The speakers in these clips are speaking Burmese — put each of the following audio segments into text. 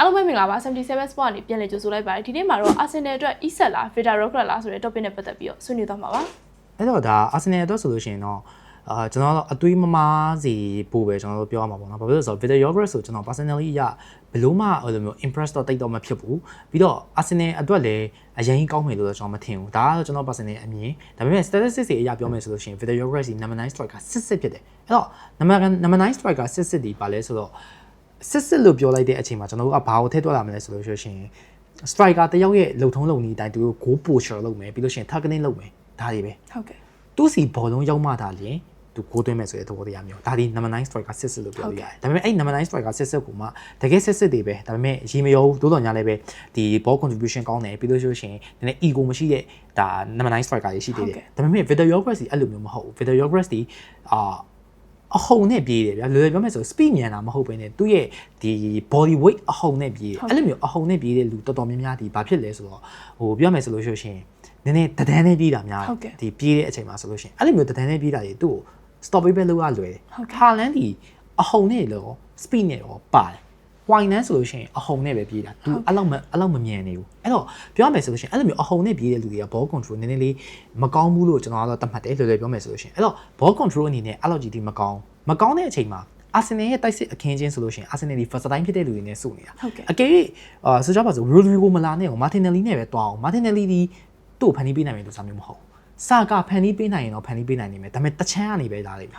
အားလုံးပဲမင်္ဂလာပါ77 Sport ကနေပြန်လည်ကြိုဆိုလိုက်ပါတယ်ဒီနေ့မှာတော့ Arsenal အတွက် Isak လား Vida Rocker လားဆိုတဲ့ topic နဲ့ပတ်သက်ပြီးတော့ဆွေးနွေးသွားမှာပါအဲ့တော့ဒါ Arsenal အတွက်ဆိုလို့ရှိရင်တော့ကျွန်တော်တို့အသွေးမမားစီပို့ပဲကျွန်တော်တို့ပြောရမှာပေါ့နော်ဘာဖြစ်လို့လဲဆိုတော့ Vida Rocker ဆိုကျွန်တော် personally အရဘယ်လို့မှအဲ့လိုမျိုး impress တော့တိတ်တော့မဖြစ်ဘူးပြီးတော့ Arsenal အတွက်လည်းအရင်ကောင်းမယ်လို့တော့ကျွန်တော်မထင်ဘူးဒါကတော့ကျွန်တော် personal အမြင်ဒါပေမဲ့ statistics တွေအရပြောမယ်ဆိုလို့ရှိရင် Vida Rocker စီ number 9 striker စစ်ဖြစ်တယ်အဲ့တော့ number 9 striker စစ်ဒီပါလဲဆိုတော့စစ်လို့ပြောလိုက်တဲ့အချိန်မှာကျွန်တော်တို့ကဘာကိုထည့်တွက်လာမလဲဆိုလို့ရှိရင် striker တယောက်ရဲ့လုံထုံးလုံနည်းအတိုင်းသူတို့ goal poacher လုပ်မယ်ပြီးလို့ရှိရင် targeting လုပ်မယ်ဒါတွေပဲဟုတ်ကဲ့သူစီဘောလုံးရောက်မှသာလျင်သူ goal သွင်းမယ်ဆိုတဲ့သဘောတရားမျိုးဒါဒီ number 9 striker စစ်လို့ပြောလို့ရတယ်ဒါပေမဲ့အဲ့ number 9 striker စစ်ကိုမှတကယ်စစ်တွေပဲဒါပေမဲ့ရေမရောဘူးတိုးတော်ညာလည်းပဲဒီ ball contribution ကောင်းတယ်ပြီးလို့ရှိရင်နည်းနည်း ego မရှိတဲ့ဒါ number 9 striker တွေရှိသေးတယ်ဒါပေမဲ့ Vida Rocker စီအဲ့လိုမျိုးမဟုတ်ဘူး Vida Rocker စီအဟုန်နဲ့ပြေးတယ်ဗျာလွယ်လွယ်ပြောမယ်ဆို speed မြန်တာမဟုတ်ဘဲနဲ့သူ့ရဲ့ဒီ body weight အဟုန်နဲ့ပြေးတယ်အဲ့လိုမျိုးအဟုန်နဲ့ပြေးတဲ့လူတော်တော်များများဒီဘာဖြစ်လဲဆိုတော့ဟိုပြောမယ်ဆိုလို့ရှိရင်နည်းနည်းတဒန်းနဲ့ပြေးတာများဒီပြေးတဲ့အချိန်မှာဆိုလို့ရှိရင်အဲ့လိုမျိုးတဒန်းနဲ့ပြေးတာတွေသူ့ကို stop ပေးပဲလုပ်ရလွယ်တယ်ဟာလန်ဒီအဟုန်နဲ့လော speed နဲ့ရောပါတယ်ဝိုင်နန်းဆိုလို့ရှိရင်အဟုန်နဲ့ပဲပြေးတာသူအဲ့လောက်မမြန်နေဘူးအဲ့တော့ပြောရမယ်ဆိုလို့ရှိရင်အဲ့လိုမျိုးအဟုန်နဲ့ပြေးတဲ့လူတွေက ball control နည်းနည်းလေးမကောင်းဘူးလို့ကျွန်တော်ကတော့သတ်မှတ်တယ်လွယ်လွယ်ပြောမယ်ဆိုလို့ရှိရင်အဲ့တော့ ball control အနေနဲ့အဲ့လောက်ကြီးဒီမကောင်းတဲ့အချိန်မှာ Arsenal ရဲ့တိုက်စစ်အခင်းချင်းဆိုလို့ရှိရင် Arsenal ဒီ first time ဖြစ်တဲ့လူတွေနဲ့စုနေတာအကယ်၍ဆိုကြပါစို့ Rodrigo မလာနဲ့အောင် Martinelli နဲ့ပဲတွားအောင် Martinelli ဒီသူ့ဖန်တီးပေးနိုင်မယ်လို့ဆိုတာမျိုးမဟုတ်စာကဖန်တီးပေးနိုင်ရင်တော့ဖန်တီးပေးနိုင်နေမယ်ဒါပေမဲ့တချမ်းကနေပဲဒါလေး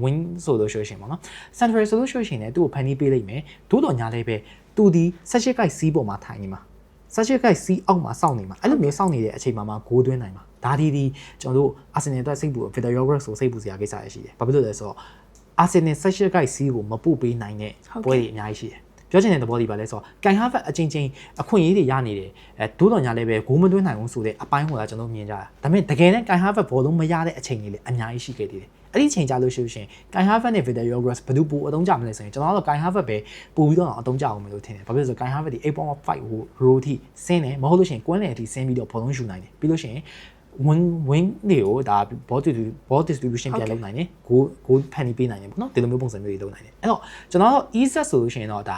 win ဆိုလို့ရှိရင်ပေါ့နော် Central ဆိုလို့ရှိရင်လည်းသူ့ကိုဖန်တီးပေးလိုက်မယ်သို့တော်ညာလေးပဲသူဒီ18ကိုက်စီးပေါ်မှာထိုင်နေမှာ18ကိုက်စီးအောက်မှာစောင့်နေမှာအဲ့လိုမျိုးစောင့်နေတဲ့အချိန်မှာဂိုးသွင်းနိုင်မှာဒါဒီကျွန်တော်တို့ Arsenal အတွက်စိတ်ပူ Vida Rocker ဆိုစိတ်ပူစရာကိစ္စရရှိတယ်ဘာဖြစ်လို့လဲဆိုတော့ Arsenal 18ကိုက်စီးကိုမပို့ပေးနိုင်တဲ့ပွဲတွေအများကြီးရှိတယ်ပြောချင်တဲ့သဘောလေးပါလဲဆိုတော့ကန်ဟာဗတ်အချင်းချင်းအခွင့်အရေးတွေရနေတယ်ဒိုးတော်ညာလည်းပဲဂိုးမသွင်းနိုင်ဘူးဆိုတဲ့အပိုင်းဟိုကကျွန်တော်မြင်ကြတာဒါပေမဲ့တကယ်နဲ့ကန်ဟာဗတ်ဘောလုံးမရတဲ့အချိန်လေးလည်းအများကြီးရှိခဲ့သေးတယ်အဲ့ဒီအချိန်ကြာလို့ရှိရင်ကန်ဟာဗတ်နဲ့ Vida Rocker ဘယ်သူပိုအသုံးချမလဲဆိုရင်ကျွန်တော်တို့ကန်ဟာဗတ်ပဲပို့ပြီးတော့အသုံးချအောင်မယ်လို့ထင်တယ်ဘာဖြစ်လို့လဲဆိုတော့ကန်ဟာဗတ်ဒီ 8.5 row ထိဆင်းတယ်မဟုတ်လို့ရှိရင်ကွင်းလယ်အထိဆင်းပြီးတော့ဘောလုံးယူနိုင်တယ်ပြီးလို့ရှိရင်win တွေကိုဒါ ball distribution ပြန်လုပ်နိုင်တယ် goal ဖန်တီးပေးနိုင်တယ်ပေါ့နော်ဒီလိုမျိုးပုံစံမျိုးတွေလုပ်နိုင်တယ်အဲ့တော့ကျွန်တော်တို့ Isak ဆိုလို့ရှိရင်တော့ဒါ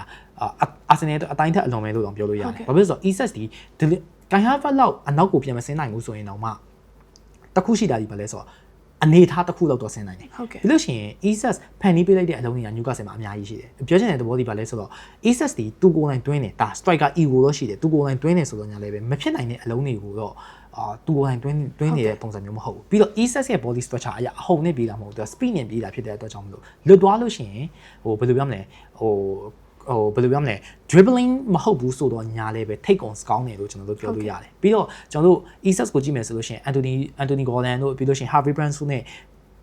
Arsenal အတွက်အတိုင်းထက်အလွန်ပဲလို့တော့ပြောလို့ရတယ်ဘာဖြစ်လို့ဆိုတော့ Isak ဒီကန်ဟာဗတ်လောက်အနောက်ကိုပြန်မဆင်းနိုင်ဘူးဆိုရင်တော့မှတခုရှိတာဒီပါလဲဆိုတော့အနေထားတစ်ခုလောက်တော့ဆင်းနိုင်တယ်ပြီးလို့ရှိရင် Isak ဖန်တီးပေးလိုက်တဲ့အလုံးတွေက Newcastle မှာအများကြီးရှိတယ်ပြောချင်တဲ့သဘောဒီပါလဲဆိုတော့ Isak ဒီသူကိုယ်တိုင်တွင်းတယ်ဒါ striker ego တော့ရှိတယ်သူကိုယ်တိုင်တွင်းတယ်ဆိုတော့ညာလည်းပဲမဖြစ်နိုင်တဲ့အလုံးတွေကိုတော့သူကိုယ်တိုင်တွင်းနေတဲ့ပုံစံမျိုးမဟုတ်ဘူးပြီးတော့ Isak ရဲ့ body structure အရာအဟုန်နဲ့ပြေးတာမဟုတ်ဘူးသူ speed နဲ့ပြေးတာဖြစ်တဲ့အတွက်ကြောင့်မလို့လွတ်သွားလို့ရှိရင်ဟိုဘယ်လိုပြောမလဲဘယ်လိုပြောမလဲ dribbling မဟုတ်ဘူးဆိုတော့ညာလည်းပဲ take on ကောင်းတယ်လို့ကျွန်တော်တို့ပြောလို့ရတယ်ပြီးတော့ကျွန်တော်တို့ Isak ကိုကြည့်မယ်ဆိုလို့ရှိရင် Anthony Gordon တို့ပြီးလို့ရှိရင် Harvey Barnes တို့ နဲ့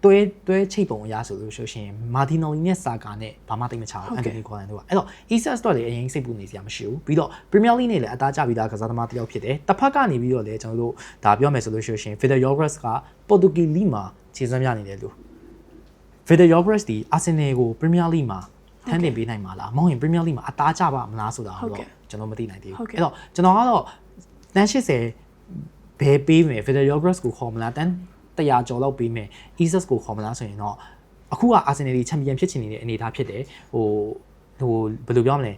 တွဲချိတ်ပုံအရာဆိုလို့ရှိရင် Martinelli နဲ့ Saka နဲ့ဘာမှတိတ်မချဘူး Anthony Gordon တို့ကအဲ့တော့ Isak တော့လည်းအရင်စိတ်ပူနေစရာမရှိဘူးပြီးတော့ Premier League နဲ့လည်းအသားကျပြီးသားကစားသမားတစ်ယောက်ဖြစ်တယ်တစ်ဖက်ကနေပြီးတော့လည်းကျွန်တော်တို့ဒါပြောမယ်ဆိုလို့ရှိရင် Vida Rocker က Portuguese League မှာခြေစွမ်းပြနေတယ်လို့ Vida Rocker ဒီ Arsenal ကို Premier League မှာထမ်းတင်ပေးနိုင်မှာလားမဟုတ်ရင် Premier League မှာအသားကျပါမလားဆိုတာတော့ကျွန်တော်မသိနိုင်သေးဘူးအဲ့တော့ကျွန်တော်ကတော့တန်း80ဘယ်ပေးမယ် Vida Rocker ကိုခေါ်မလားတန်း100ကျော်လောက်ပေးမယ် Isak ကိုခေါ်မလားဆိုရင်တော့အခုက Arsenal ဒီ champion ဖြစ်ချင်နေတဲ့အနေအထားဖြစ်တယ်ဟိုဘယ်လိုပြောမလဲ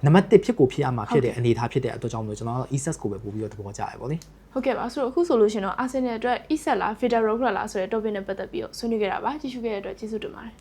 နံပါတ်1ဖြစ်ကိုဖြစ်ရမှာဖြစ်တဲ့အနေအထားဖြစ်တဲ့အတွက်ကြောင့်မလို့ကျွန်တော်ကတော့ Isak ကိုပဲပို့ပြီးတော့သဘောကျရပါလေဟုတ်ကဲ့ပါဆိုတော့အခုဆိုလို့ရှင်တော့ Arsenal အတွက် Isak လား Vida Rocker လားဆိုတဲ့ topic နဲ့ပတ်သက်ပြီးတော့ဆွေးနွေးခဲ့တာပါကြည့်ရှုခဲ့တဲ့အတွက်ကျေးဇူးတင်ပါတယ်